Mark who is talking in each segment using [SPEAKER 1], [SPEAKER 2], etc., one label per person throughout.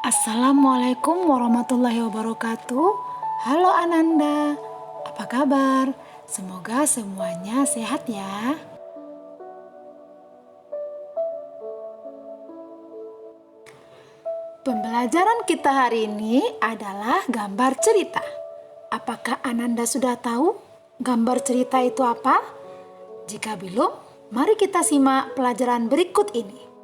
[SPEAKER 1] Assalamualaikum warahmatullahi wabarakatuh. Halo Ananda, apa kabar? Semoga semuanya sehat ya. Pembelajaran kita hari ini adalah gambar cerita. Apakah Ananda sudah tahu gambar cerita itu apa? Jika belum, mari kita simak pelajaran berikut ini.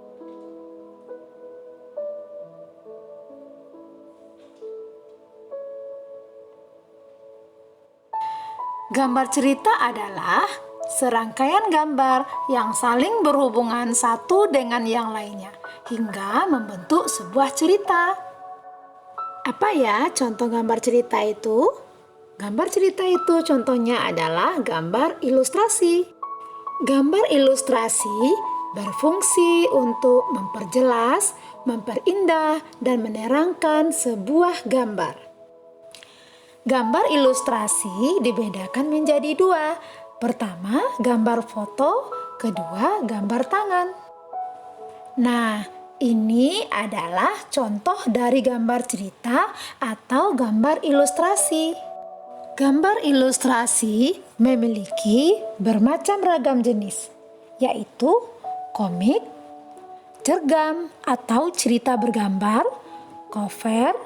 [SPEAKER 1] Gambar cerita adalah serangkaian gambar yang saling berhubungan satu dengan yang lainnya hingga membentuk sebuah cerita. Apa ya contoh gambar cerita itu? Gambar cerita itu contohnya adalah gambar ilustrasi. Gambar ilustrasi berfungsi untuk memperjelas, memperindah, dan menerangkan sebuah gambar. Gambar ilustrasi dibedakan menjadi dua. Pertama, gambar foto, kedua, gambar tangan. Nah, ini adalah contoh dari gambar cerita atau gambar ilustrasi. Gambar ilustrasi memiliki bermacam ragam jenis, yaitu komik, cergam atau cerita bergambar, cover,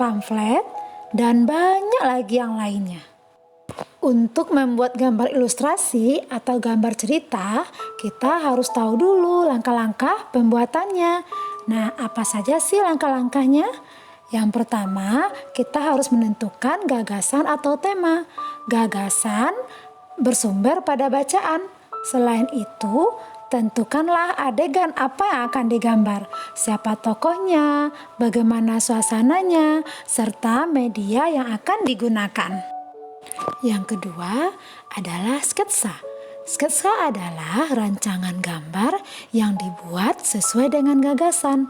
[SPEAKER 1] pamflet, dan banyak lagi yang lainnya. Untuk membuat gambar ilustrasi atau gambar cerita, kita harus tahu dulu langkah-langkah pembuatannya. Nah, apa saja sih langkah-langkahnya? Yang pertama, kita harus menentukan gagasan atau tema. Gagasan bersumber pada bacaan. Selain itu, tentukanlah adegan apa yang akan digambar, siapa tokohnya, bagaimana suasananya, serta media yang akan digunakan. Yang kedua adalah sketsa. Sketsa adalah rancangan gambar yang dibuat sesuai dengan gagasan.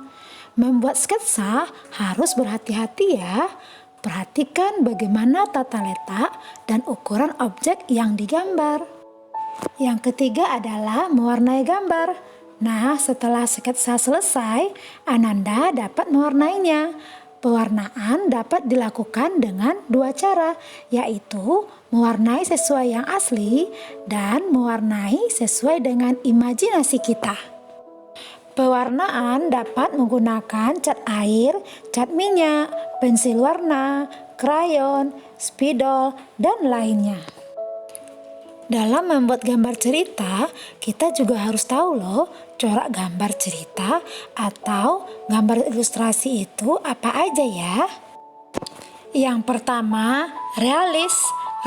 [SPEAKER 1] Membuat sketsa harus berhati-hati ya. Perhatikan bagaimana tata letak dan ukuran objek yang digambar. Yang ketiga adalah mewarnai gambar. Nah, setelah sketsa selesai, Ananda dapat mewarnainya. Pewarnaan dapat dilakukan dengan dua cara, yaitu mewarnai sesuai yang asli dan mewarnai sesuai dengan imajinasi kita. Pewarnaan dapat menggunakan cat air, cat minyak, pensil warna, krayon, spidol, dan lainnya. Dalam membuat gambar cerita, kita juga harus tahu loh corak gambar cerita atau gambar ilustrasi itu apa aja ya. Yang pertama, realis.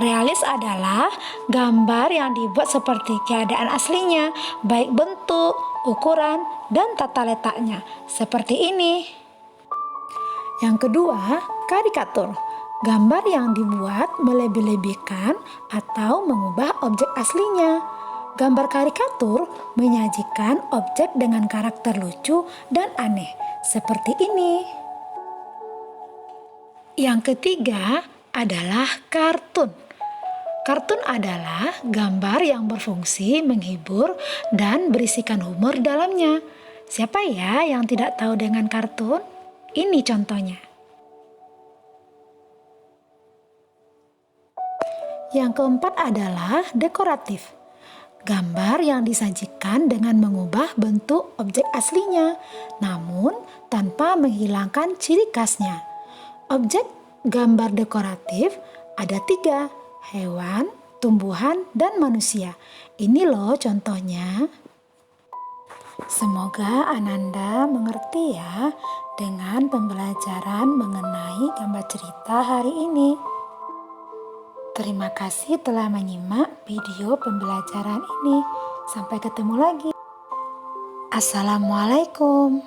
[SPEAKER 1] Realis adalah gambar yang dibuat seperti keadaan aslinya, baik bentuk, ukuran, dan tata letaknya. Seperti ini. Yang kedua, karikatur. Gambar yang dibuat melebih-lebihkan atau mengubah objek aslinya. Gambar karikatur menyajikan objek dengan karakter lucu dan aneh, seperti ini. Yang ketiga adalah kartun. Kartun adalah gambar yang berfungsi menghibur dan berisikan humor dalamnya. Siapa ya yang tidak tahu dengan kartun? Ini contohnya. Yang keempat adalah dekoratif. Gambar yang disajikan dengan mengubah bentuk objek aslinya, namun tanpa menghilangkan ciri khasnya. Objek gambar dekoratif ada 3, hewan, tumbuhan, dan manusia. Ini loh contohnya. Semoga Ananda mengerti ya dengan pembelajaran mengenai gambar cerita hari ini. Terima kasih telah menyimak video pembelajaran ini. Sampai ketemu lagi. Assalamualaikum.